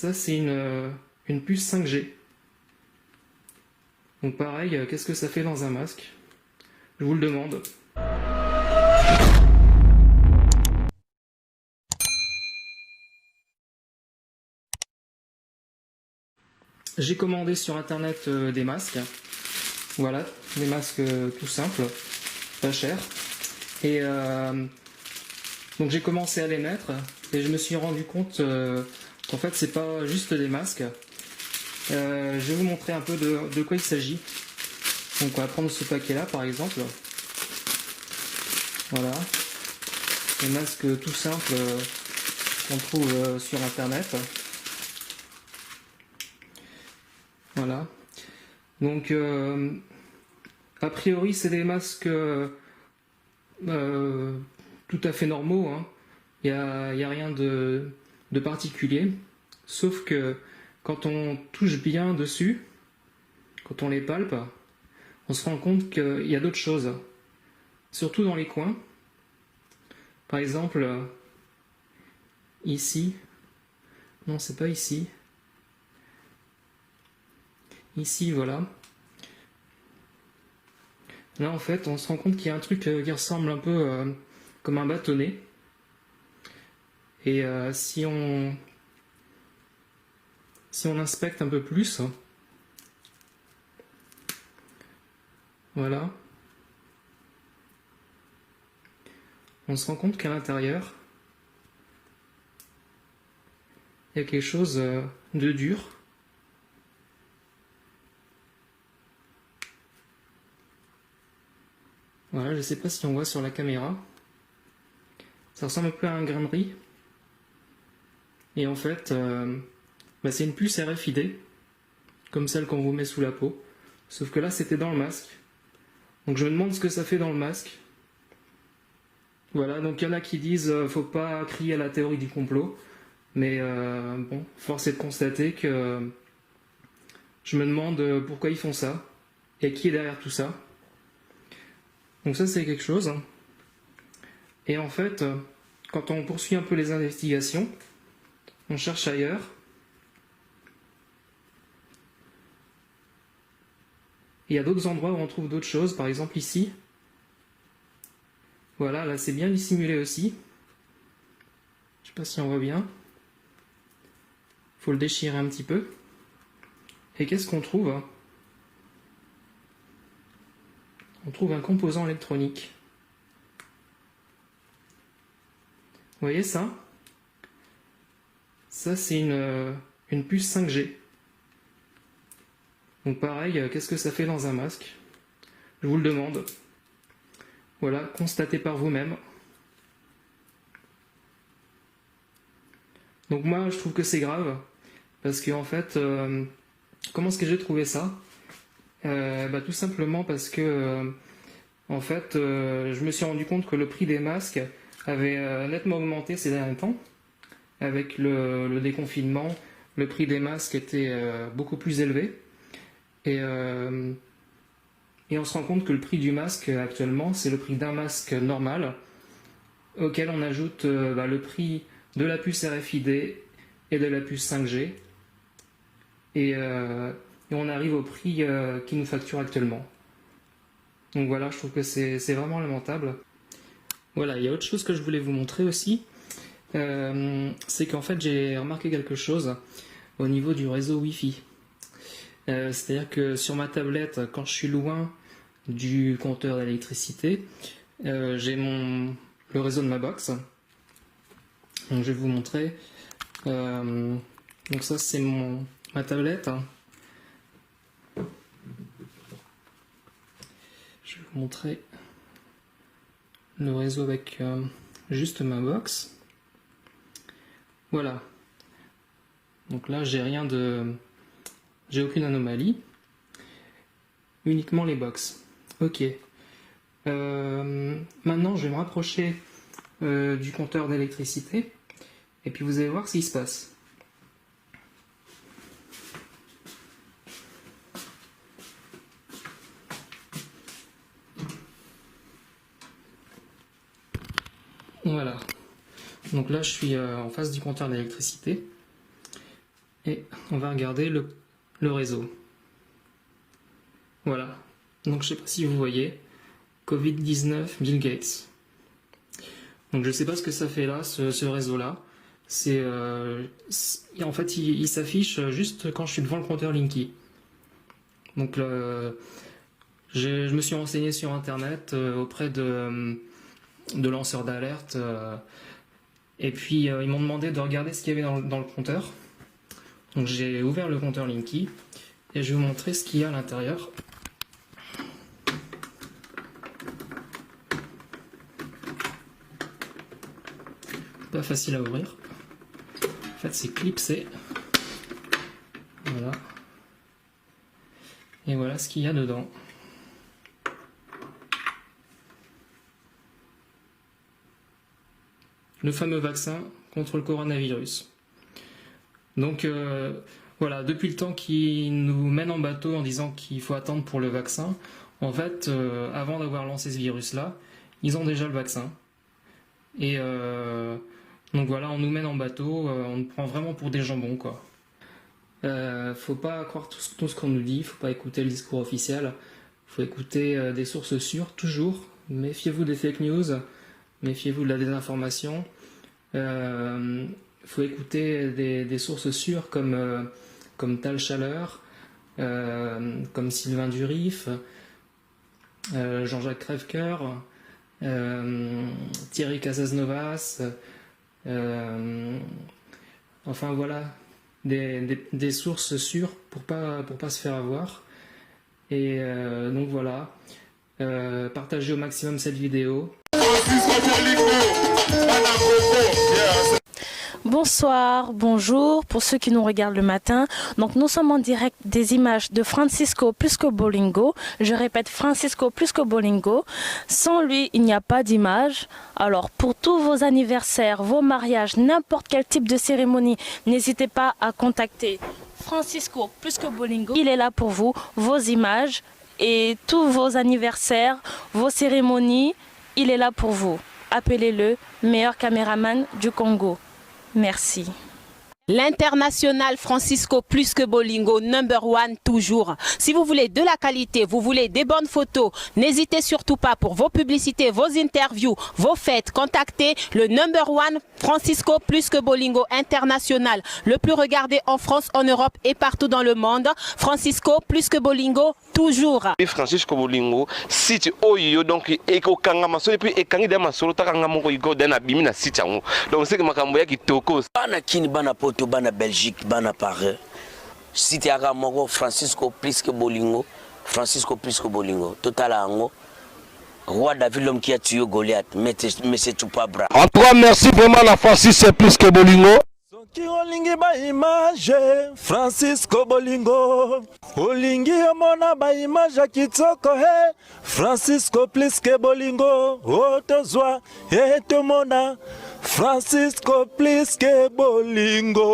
ça c'est une puce 5G. Donc pareil, qu'est-ce que ça fait dans un masque? Je vous le demande. J'ai commandé sur internet des masques. Voilà, des masques tout simples, pas chers. Et donc j'ai commencé à les mettre et je me suis rendu compte qu'en fait c'est pas juste des masques. Je vais vous montrer un peu de quoi il s'agit. Donc on va prendre ce paquet là par exemple. Voilà, des masques tout simples qu'on trouve sur internet. Voilà. Donc a priori c'est des masques tout à fait normaux, hein. Il y a rien de particulier, sauf que quand on touche bien dessus, quand on les palpe, on se rend compte qu'il y a d'autres choses, surtout dans les coins. Par exemple, ici, non c'est pas ici, ici voilà. Là en fait on se rend compte qu'il y a un truc qui ressemble un peu comme un bâtonnet. Et si on inspecte un peu plus, voilà, on se rend compte qu'à l'intérieur, il y a quelque chose de dur. Voilà, je ne sais pas si on voit sur la caméra. Ça ressemble un peu à un grain de riz. Et en fait, c'est une puce RFID, comme celle qu'on vous met sous la peau. Sauf que là, c'était dans le masque. Donc je me demande ce que ça fait dans le masque. Voilà, donc il y en a qui disent faut pas crier à la théorie du complot. Mais bon, force est de constater que je me demande pourquoi ils font ça. Et qui est derrière tout ça. Donc ça, c'est quelque chose. Et en fait, quand on poursuit un peu les investigations, on cherche ailleurs. Il y a d'autres endroits où on trouve d'autres choses, par exemple ici. Voilà, là c'est bien dissimulé aussi. Je sais pas si on voit bien. Faut le déchirer un petit peu. Et qu'est-ce qu'on trouve? On trouve un composant électronique. Vous voyez ça? Ça c'est une puce 5G. Donc pareil, qu'est-ce que ça fait dans un masque? Je vous le demande. Voilà, constatez par vous-même. Donc moi je trouve que c'est grave, parce que en fait, comment est-ce que j'ai trouvé ça? Tout simplement parce que en fait, je me suis rendu compte que le prix des masques avait nettement augmenté ces derniers temps. Avec le déconfinement, le prix des masques était beaucoup plus élevé. Et on se rend compte que le prix du masque actuellement, c'est le prix d'un masque normal, auquel on ajoute le prix de la puce RFID et de la puce 5G. Et on arrive au prix qu'ils nous facturent actuellement. Donc voilà, je trouve que c'est vraiment lamentable. Voilà, il y a autre chose que je voulais vous montrer aussi. C'est qu'en fait j'ai remarqué quelque chose au niveau du réseau Wi-Fi. C'est-à-dire que sur ma tablette, quand je suis loin du compteur d'électricité, j'ai le réseau de ma box. Donc je vais vous montrer. Donc ça c'est ma tablette. Je vais vous montrer le réseau avec juste ma box. Voilà. Donc là j'ai aucune anomalie. Uniquement les box. Ok. Maintenant je vais me rapprocher du compteur d'électricité et puis vous allez voir ce qui se passe. Voilà. Donc là je suis en face du compteur d'électricité et on va regarder le réseau. Voilà, donc je sais pas si vous voyez, Covid-19 Bill Gates. Donc je sais pas ce que ça fait là, ce réseau-là. En fait, il s'affiche juste quand je suis devant le compteur Linky. Donc je me suis renseigné sur internet auprès de lanceurs d'alerte et puis ils m'ont demandé de regarder ce qu'il y avait dans le compteur. Donc j'ai ouvert le compteur Linky et je vais vous montrer ce qu'il y a à l'intérieur. Pas facile à ouvrir. En fait, c'est clipsé. Voilà. Et voilà ce qu'il y a dedans. Le fameux vaccin contre le coronavirus. Donc voilà, depuis le temps qu'ils nous mènent en bateau en disant qu'il faut attendre pour le vaccin, en fait, avant d'avoir lancé ce virus-là, ils ont déjà le vaccin. Et donc voilà, on nous mène en bateau, on nous prend vraiment pour des jambons, quoi. Faut pas croire tout ce qu'on nous dit, faut pas écouter le discours officiel, faut écouter des sources sûres, toujours. Méfiez-vous des fake news, méfiez-vous de la désinformation. Faut écouter des sources sûres comme Tal Chaleur, comme Sylvain Durif, Jean-Jacques Crèvecoeur, Thierry Casasnovas, enfin voilà, des sources sûres pour pas se faire avoir. Et donc voilà, partagez au maximum cette vidéo. Bonsoir, bonjour pour ceux qui nous regardent le matin. Donc nous sommes en direct des images de Francisco Plusco Bolingo. Je répète, Francisco Plusco Bolingo. Sans lui, il n'y a pas d'image. Alors pour tous vos anniversaires, vos mariages, n'importe quel type de cérémonie, n'hésitez pas à contacter Francisco Plusco Bolingo. Il est là pour vous, vos images et tous vos anniversaires, vos cérémonies, il est là pour vous. Appelez-le, meilleur caméraman du Congo. Merci. L'international Francisco Plusco Bolingo, #1 toujours. Si vous voulez de la qualité, vous voulez des bonnes photos, n'hésitez surtout pas pour vos publicités, vos interviews, vos fêtes. Contactez le #1 Francisco Plusco Bolingo international. Le plus regardé en France, en Europe et partout dans le monde. Francisco Plusco Bolingo toujours. Francisco Bolingo, site oyo donc eko kanga masolo puis ekangi de masolo takanga moko iko dana bimina site yango. Donc c'est que makambo ya kitoko. Bana kini bana poto bana Belgique bana Paris. Site ya moko Francisco Plusco Bolingo, Francisco Plusco Bolingo. Total ango. Roi David l'homme qui a tué Goliath, mais c'est tout pas bras. En tout cas, merci vraiment la Francisco Plusco Bolingo. Soki olingi ba image Francisco Bolingo, olingi omona ba image kitoko he Francisco Plusco Bolingo, otozwa etomona Francisco Plusco Bolingo.